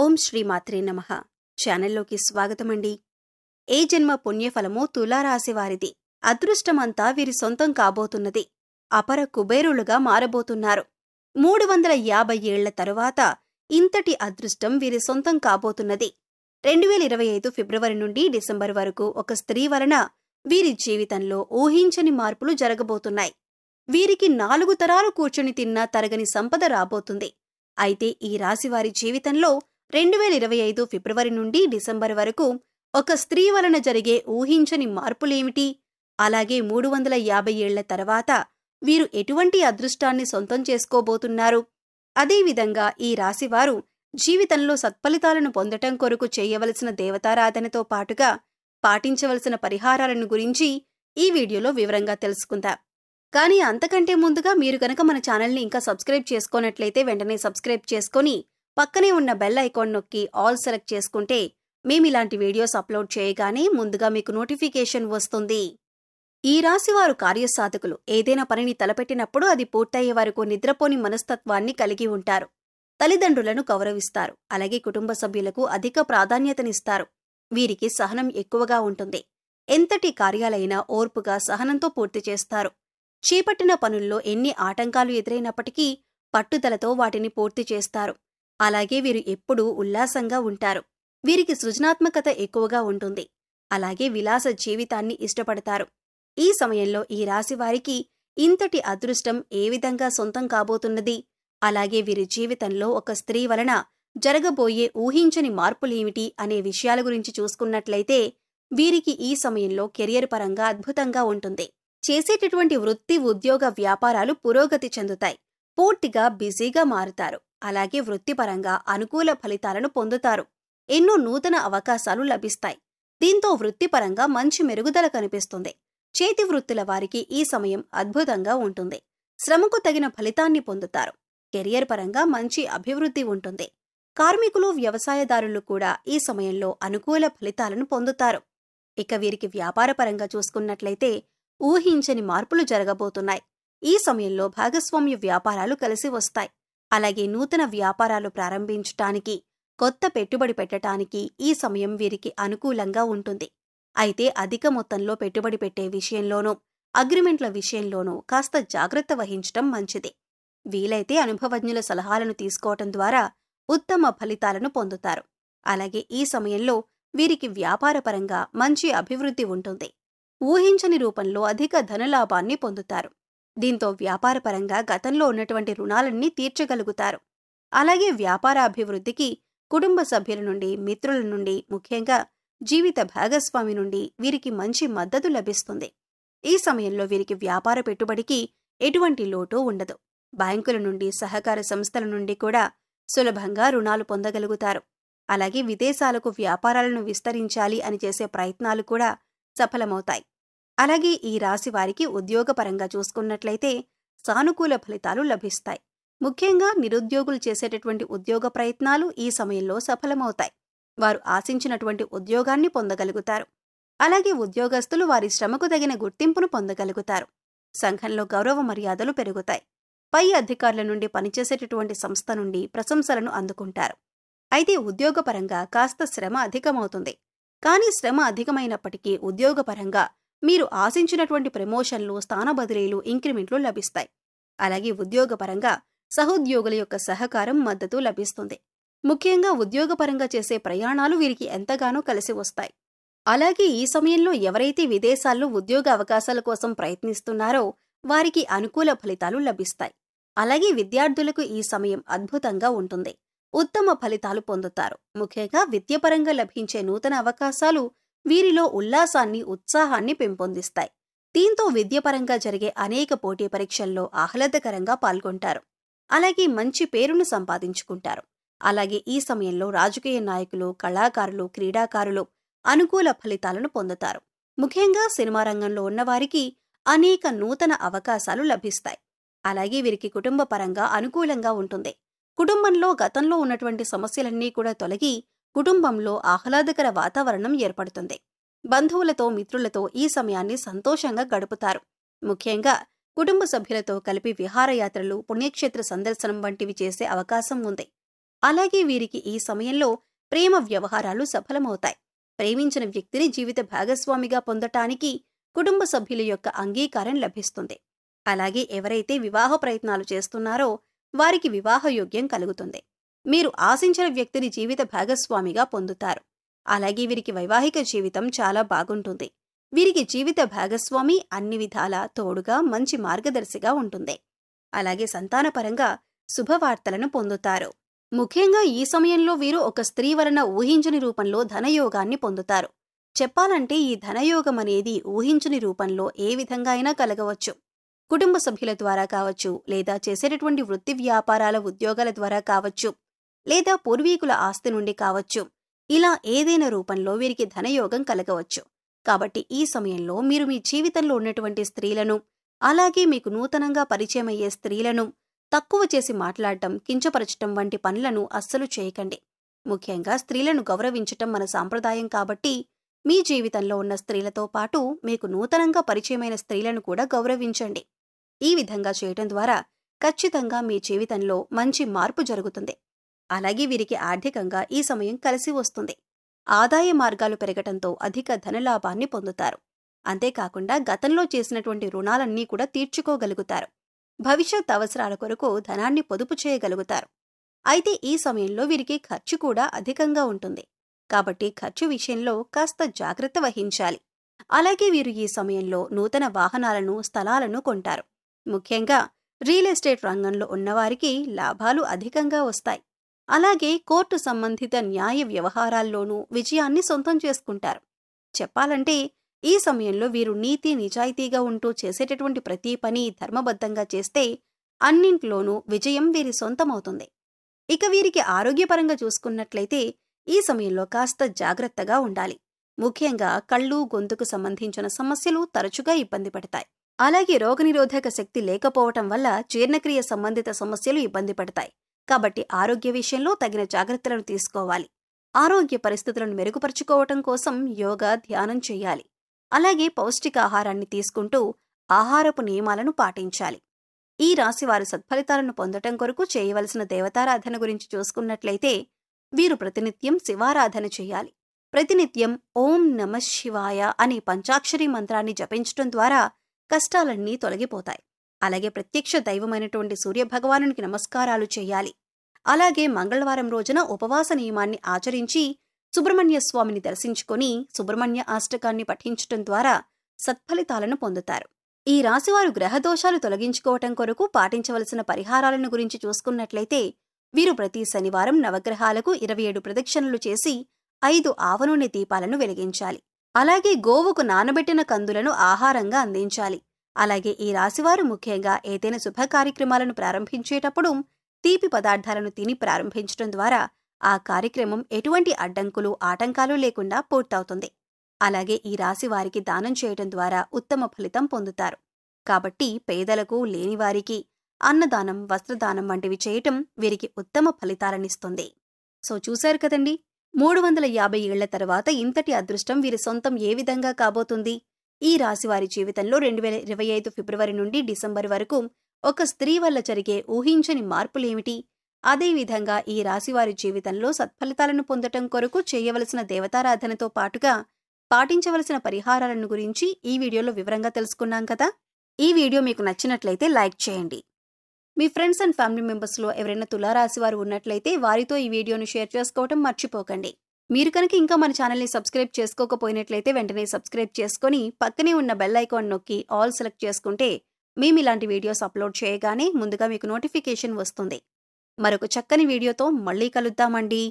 ఓం శ్రీ మాత్రే నమః. ఛానల్లోకి స్వాగతమండి. ఏ జన్మ పుణ్యఫలమో తులారాశి వారిది. అదృష్టమంతా వీరి సొంతం కాబోతున్నది. అపర కుబేరులుగా మారబోతున్నారు. 350 ఏళ్ల తరువాత ఇంతటి అదృష్టం వీరి సొంతం కాబోతున్నది. 2025 ఫిబ్రవరి నుండి డిసెంబర్ వరకు ఒక స్త్రీ వలన వీరి జీవితంలో ఊహించని మార్పులు జరగబోతున్నాయి. వీరికి 4 తరాలు కూర్చుని తిన్నా తరగని సంపద రాబోతుంది. అయితే ఈ రాశివారి జీవితంలో 2025 ఫిబ్రవరి నుండి డిసెంబర్ వరకు ఒక స్త్రీ వలన జరిగే ఊహించని మార్పులేమిటి? అలాగే 350 ఏళ్ల తర్వాత వీరు ఎటువంటి అదృష్టాన్ని సొంతం చేసుకోబోతున్నారు? అదేవిధంగా ఈ రాశివారు జీవితంలో సత్ఫలితాలను పొందటం కొరకు చేయవలసిన దేవతారాధనతో పాటుగా పాటించవలసిన పరిహారాలను గురించి ఈ వీడియోలో వివరంగా తెలుసుకుందాం. కానీ అంతకంటే ముందుగా మీరు గనక మన ఛానల్ని ఇంకా సబ్స్క్రైబ్ చేసుకోనట్లయితే వెంటనే సబ్స్క్రైబ్ చేసుకొని పక్కనే ఉన్న బెల్ ఐకాన్ నొక్కి ఆల్ సెలెక్ట్ చేసుకుంటే మేమిలాంటి వీడియోస్ అప్లోడ్ చేయగానే ముందుగా మీకు నోటిఫికేషన్ వస్తుంది. ఈ రాశివారు కార్యసాధకులు. ఏదైనా పనిని తలపెట్టినప్పుడు అది పూర్తయ్యే వరకు నిద్రపోని మనస్తత్వాన్ని కలిగి ఉంటారు. తల్లిదండ్రులను గౌరవిస్తారు. అలాగే కుటుంబ సభ్యులకు అధిక ప్రాధాన్యతనిస్తారు. వీరికి సహనం ఎక్కువగా ఉంటుంది. ఎంతటి కార్యాలైనా ఓర్పుగా సహనంతో పూర్తి చేస్తారు. చేపట్టిన పనుల్లో ఎన్ని ఆటంకాలు ఎదురైనప్పటికీ పట్టుదలతో వాటిని పూర్తి చేస్తారు. అలాగే వీరు ఎప్పుడూ ఉల్లాసంగా ఉంటారు. వీరికి సృజనాత్మకత ఎక్కువగా ఉంటుంది. అలాగే విలాస జీవితాన్ని ఇష్టపడతారు. ఈ సమయంలో ఈ రాశివారికి ఇంతటి అదృష్టం ఏ విధంగా సొంతం కాబోతున్నది? అలాగే వీరి జీవితంలో ఒక స్త్రీ వలన జరగబోయే ఊహించని మార్పులేమిటి అనే విషయాల గురించి చూసుకున్నట్లయితే వీరికి ఈ సమయంలో కెరియర్ పరంగా అద్భుతంగా ఉంటుంది. చేసేటటువంటి వృత్తి, ఉద్యోగ, వ్యాపారాలు పురోగతి చెందుతాయి. పూర్తిగా బిజీగా మారుతారు. అలాగే వృత్తిపరంగా అనుకూల ఫలితాలను పొందుతారు. ఎన్నో నూతన అవకాశాలు లభిస్తాయి. దీంతో వృత్తిపరంగా మంచి మెరుగుదల కనిపిస్తుంది. చేతి వృత్తుల వారికి ఈ సమయం అద్భుతంగా ఉంటుంది. శ్రమకు తగిన ఫలితాన్ని పొందుతారు. కెరియర్ పరంగా మంచి అభివృద్ధి ఉంటుంది. కార్మికులు, వ్యవసాయదారులు కూడా ఈ సమయంలో అనుకూల ఫలితాలను పొందుతారు. ఇక వీరికి వ్యాపారపరంగా చూసుకున్నట్లయితే ఊహించని మార్పులు జరగబోతున్నాయి. ఈ సమయంలో భాగస్వామ్య వ్యాపారాలు కలిసి వస్తాయి. అలాగే నూతన వ్యాపారాలు ప్రారంభించటానికి, కొత్త పెట్టుబడి పెట్టటానికి ఈ సమయం వీరికి అనుకూలంగా ఉంటుంది. అయితే అధిక మొత్తంలో పెట్టుబడి పెట్టే విషయంలోనూ, అగ్రిమెంట్ల విషయంలోనూ కాస్త జాగ్రత్త వహించటం మంచిది. వీలైతే అనుభవజ్ఞుల సలహాలను తీసుకోవటం ద్వారా ఉత్తమ ఫలితాలను పొందుతారు. అలాగే ఈ సమయంలో వీరికి వ్యాపారపరంగా మంచి అభివృద్ధి ఉంటుంది. ఊహించని రూపంలో అధిక ధనలాభాన్ని పొందుతారు. దీంతో వ్యాపారపరంగా గతంలో ఉన్నటువంటి రుణాలన్నీ తీర్చగలుగుతారు. అలాగే వ్యాపారాభివృద్ధికి కుటుంబ సభ్యుల నుండి, మిత్రుల నుండి, ముఖ్యంగా జీవిత భాగస్వామి నుండి వీరికి మంచి మద్దతు లభిస్తుంది. ఈ సమయంలో వీరికి వ్యాపార పెట్టుబడికి ఎటువంటి లోటు ఉండదు. బ్యాంకుల నుండి, సహకార సంస్థల నుండి కూడా సులభంగా రుణాలు పొందగలుగుతారు. అలాగే విదేశాలకు వ్యాపారాలను విస్తరించాలి అని చేసే ప్రయత్నాలు కూడా సఫలమవుతాయి. అలాగే ఈ రాశి వారికి ఉద్యోగపరంగా చూసుకున్నట్లయితే సానుకూల ఫలితాలు లభిస్తాయి. ముఖ్యంగా నిరుద్యోగులు చేసేటటువంటి ఉద్యోగ ప్రయత్నాలు ఈ సమయంలో సఫలమవుతాయి. వారు ఆశించినటువంటి ఉద్యోగాన్ని పొందగలుగుతారు. అలాగే ఉద్యోగస్తులు వారి శ్రమకు తగిన గుర్తింపును పొందగలుగుతారు. సంఘంలో గౌరవ మర్యాదలు పెరుగుతాయి. పై అధికారుల నుండి, పనిచేసేటటువంటి సంస్థ నుండి ప్రశంసలను అందుకుంటారు. అయితే ఉద్యోగపరంగా కాస్త శ్రమ అధికమవుతుంది. కానీ శ్రమ అధికమైనప్పటికీ ఉద్యోగపరంగా మీరు ఆశించినటువంటి ప్రమోషన్లు, స్థాన బదిలీలు, ఇంక్రిమెంట్లు లభిస్తాయి. అలాగే ఉద్యోగపరంగా సహోద్యోగుల యొక్క సహకారం, మద్దతు లభిస్తుంది. ముఖ్యంగా ఉద్యోగపరంగా చేసే ప్రయాణాలు వీరికి ఎంతగానో కలిసి వస్తాయి. అలాగే ఈ సమయంలో ఎవరైతే విదేశాల్లో ఉద్యోగ అవకాశాల కోసం ప్రయత్నిస్తున్నారో వారికి అనుకూల ఫలితాలు లభిస్తాయి. అలాగే విద్యార్థులకు ఈ సమయం అద్భుతంగా ఉంటుంది. ఉత్తమ ఫలితాలు పొందుతారు. ముఖ్యంగా విద్యపరంగా లభించే నూతన అవకాశాలు వీరిలో ఉల్లాసాన్ని, ఉత్సాహాన్ని పెంపొందిస్తాయి. దీంతో విద్యపరంగా జరిగే అనేక పోటీ పరీక్షల్లో ఆహ్లాదకరంగా పాల్గొంటారు. అలాగే మంచి పేరును సంపాదించుకుంటారు. అలాగే ఈ సమయంలో రాజకీయ నాయకులు, కళాకారులు, క్రీడాకారులు అనుకూల ఫలితాలను పొందుతారు. ముఖ్యంగా సినిమా రంగంలో ఉన్నవారికి అనేక నూతన అవకాశాలు లభిస్తాయి. అలాగే వీరికి కుటుంబ పరంగా అనుకూలంగా ఉంటుంది. కుటుంబంలో గతంలో ఉన్నటువంటి సమస్యలన్నీ కూడా తొలగి కుటుంబంలో ఆహ్లాదకర వాతావరణం ఏర్పడుతుంది. బంధువులతో, మిత్రులతో ఈ సమయాన్ని సంతోషంగా గడుపుతారు. ముఖ్యంగా కుటుంబ సభ్యులతో కలిపి విహారయాత్రలు, పుణ్యక్షేత్ర సందర్శనం వంటివి చేసే అవకాశం ఉంది. అలాగే వీరికి ఈ సమయంలో ప్రేమ వ్యవహారాలు సఫలమవుతాయి. ప్రేమించిన వ్యక్తిని జీవిత భాగస్వామిగా పొందటానికి కుటుంబ సభ్యుల యొక్క అంగీకారం లభిస్తుంది. అలాగే ఎవరైతే వివాహ ప్రయత్నాలు చేస్తున్నారో వారికి వివాహయోగ్యం కలుగుతుంది. మీరు ఆశించిన వ్యక్తిని జీవిత భాగస్వామిగా పొందుతారు. అలాగే వీరికి వైవాహిక జీవితం చాలా బాగుంటుంది. వీరికి జీవిత భాగస్వామి అన్ని విధాలా తోడుగా మంచి మార్గదర్శిగా ఉంటుంది. అలాగే సంతానపరంగా శుభవార్తలను పొందుతారు. ముఖ్యంగా ఈ సమయంలో వీరు ఒక స్త్రీ వలన ఊహించని రూపంలో ధనయోగాన్ని పొందుతారు. చెప్పాలంటే ఈ ధనయోగం అనేది ఊహించని రూపంలో ఏ విధంగా అయినా కలగవచ్చు. కుటుంబ సభ్యుల ద్వారా కావచ్చు, లేదా చేసేటటువంటి వృత్తి వ్యాపారాల ఉద్యోగాల ద్వారా కావచ్చు, లేదా పూర్వీకుల ఆస్తి నుండి కావచ్చు. ఇలా ఏదైనా రూపంలో వీరికి ధనయోగం కలగవచ్చు. కాబట్టి ఈ సమయంలో మీరు మీ జీవితంలో ఉన్నటువంటి స్త్రీలను, అలాగే మీకు నూతనంగా పరిచయమయ్యే స్త్రీలను తక్కువ చేసి మాట్లాడటం, కించపరచటం వంటి పనులను అస్సలు చేయకండి. ముఖ్యంగా స్త్రీలను గౌరవించటం మన సాంప్రదాయం కాబట్టి మీ జీవితంలో ఉన్న స్త్రీలతో పాటు మీకు నూతనంగా పరిచయమైన స్త్రీలను కూడా గౌరవించండి. ఈ విధంగా చేయటం ద్వారా ఖచ్చితంగా మీ జీవితంలో మంచి మార్పు జరుగుతుంది. అలాగే వీరికి ఆర్థికంగా ఈ సమయం కలిసి వస్తుంది. ఆదాయ మార్గాలు పెరగటంతో అధిక ధనలాభాన్ని పొందుతారు. అంతేకాకుండా గతంలో చేసినటువంటి రుణాలన్నీ కూడా తీర్చుకోగలుగుతారు. భవిష్యత్ అవసరాల కొరకు ధనాన్ని పొదుపు చేయగలుగుతారు. అయితే ఈ సమయంలో వీరికి ఖర్చు కూడా అధికంగా ఉంటుంది. కాబట్టి ఖర్చు విషయంలో కాస్త జాగ్రత్త వహించాలి. అలాగే వీరు ఈ సమయంలో నూతన వాహనాలను, స్థలాలను కొంటారు. ముఖ్యంగా రియల్ ఎస్టేట్ రంగంలో ఉన్నవారికి లాభాలు అధికంగా వస్తాయి. అలాగే కోర్టు సంబంధిత న్యాయ వ్యవహారాల్లోనూ విజయాన్ని సొంతం చేసుకుంటారు. చెప్పాలంటే ఈ సమయంలో వీరు నీతి నిజాయితీగా ఉంటూ చేసేటటువంటి ప్రతి పని ధర్మబద్ధంగా చేస్తే అన్నింట్లోనూ విజయం వీరి సొంతమవుతుంది. ఇక వీరికి ఆరోగ్యపరంగా చూసుకున్నట్లయితే ఈ సమయంలో కాస్త జాగ్రత్తగా ఉండాలి. ముఖ్యంగా కళ్ళు, గొంతుకు సంబంధించిన సమస్యలు తరచుగా ఇబ్బంది పడతాయి. అలాగే రోగనిరోధక శక్తి లేకపోవటం వల్ల జీర్ణక్రియ సంబంధిత సమస్యలు ఇబ్బంది పడతాయి. కాబట్టి ఆరోగ్య విషయంలో తగిన జాగ్రత్తలను తీసుకోవాలి. ఆరోగ్య పరిస్థితులను మెరుగుపరుచుకోవటం కోసం యోగా, ధ్యానం చేయాలి. అలాగే పౌష్టికాహారాన్ని తీసుకుంటూ ఆహారపు నియమాలను పాటించాలి. ఈ రాశివారు సత్ఫలితాలను పొందటం కొరకు చేయవలసిన దేవతారాధన గురించి చూసుకున్నట్లయితే వీరు ప్రతినిత్యం శివారాధన చేయాలి. ప్రతినిత్యం ఓం నమః శివాయ అనే పంచాక్షరి మంత్రాన్ని జపించటం ద్వారా కష్టాలన్నీ తొలగిపోతాయి. అలాగే ప్రత్యక్ష దైవమైనటువంటి సూర్యభగవానునికి నమస్కారాలు చేయాలి. అలాగే మంగళవారం రోజున ఉపవాస నియమాన్ని ఆచరించి సుబ్రహ్మణ్య స్వామిని దర్శించుకొని సుబ్రహ్మణ్య అష్టకాన్ని పఠించటం ద్వారా సత్ఫలితాలను పొందుతారు. ఈ రాశివారు గ్రహదోషాలు తొలగించుకోవటం కొరకు పాటించవలసిన పరిహారాలను గురించి చూసుకున్నట్లయితే వీరు ప్రతి శనివారం నవగ్రహాలకు 27 ప్రదక్షిణలు చేసి 5 ఆవ నూనె దీపాలను వెలిగించాలి. అలాగే గోవుకు నానబెట్టిన కందులను ఆహారంగా అందించాలి. అలాగే ఈ రాశివారు ముఖ్యంగా ఏదైనా శుభ కార్యక్రమాలను ప్రారంభించేటప్పుడు తీపి పదార్థాలను తిని ప్రారంభించడం ద్వారా ఆ కార్యక్రమం ఎటువంటి అడ్డంకులు, ఆటంకాలు లేకుండా పూర్తవుతుంది. అలాగే ఈ రాశి వారికి దానం చేయటం ద్వారా ఉత్తమ ఫలితం పొందుతారు. కాబట్టి పేదలకు, లేనివారికి అన్నదానం, వస్త్రదానం వంటివి చేయటం వీరికి ఉత్తమ ఫలితాలనిస్తుంది. సో చూశారు కదండి, 350 ఏళ్ల తర్వాత ఇంతటి అదృష్టం వీరి సొంతం ఏ విధంగా కాబోతుంది. ఈ రాశివారి జీవితంలో 2025 ఫిబ్రవరి నుండి డిసెంబర్ వరకు ఒక స్త్రీ వల్ల జరిగే ఊహించని మార్పులేమిటి, అదేవిధంగా ఈ రాశివారి జీవితంలో సత్ఫలితాలను పొందటం కొరకు చేయవలసిన దేవతారాధనతో పాటుగా పాటించవలసిన పరిహారాలను గురించి ఈ వీడియోలో వివరంగా తెలుసుకున్నాం కదా. ఈ వీడియో మీకు నచ్చినట్లయితే లైక్ చేయండి. మీ ఫ్రెండ్స్ అండ్ ఫ్యామిలీ మెంబర్స్లో ఎవరైనా తులారాశివారు ఉన్నట్లయితే వారితో ఈ వీడియోను షేర్ చేసుకోవడం మర్చిపోకండి. మీరు కనుక ఇంకా మన ఛానల్ని సబ్స్క్రైబ్ చేసుకోకపోయినట్లయితే వెంటనే సబ్స్క్రైబ్ చేసుకుని పక్కనే ఉన్న బెల్ ఐకాన్ నొక్కి ఆల్ సెలెక్ట్ చేసుకుంటే మేము ఇలాంటి వీడియోస్ అప్లోడ్ చేయగానే ముందుగా మీకు నోటిఫికేషన్ వస్తుంది. మరొక చక్కని వీడియోతో మళ్ళీ కలుద్దామండి.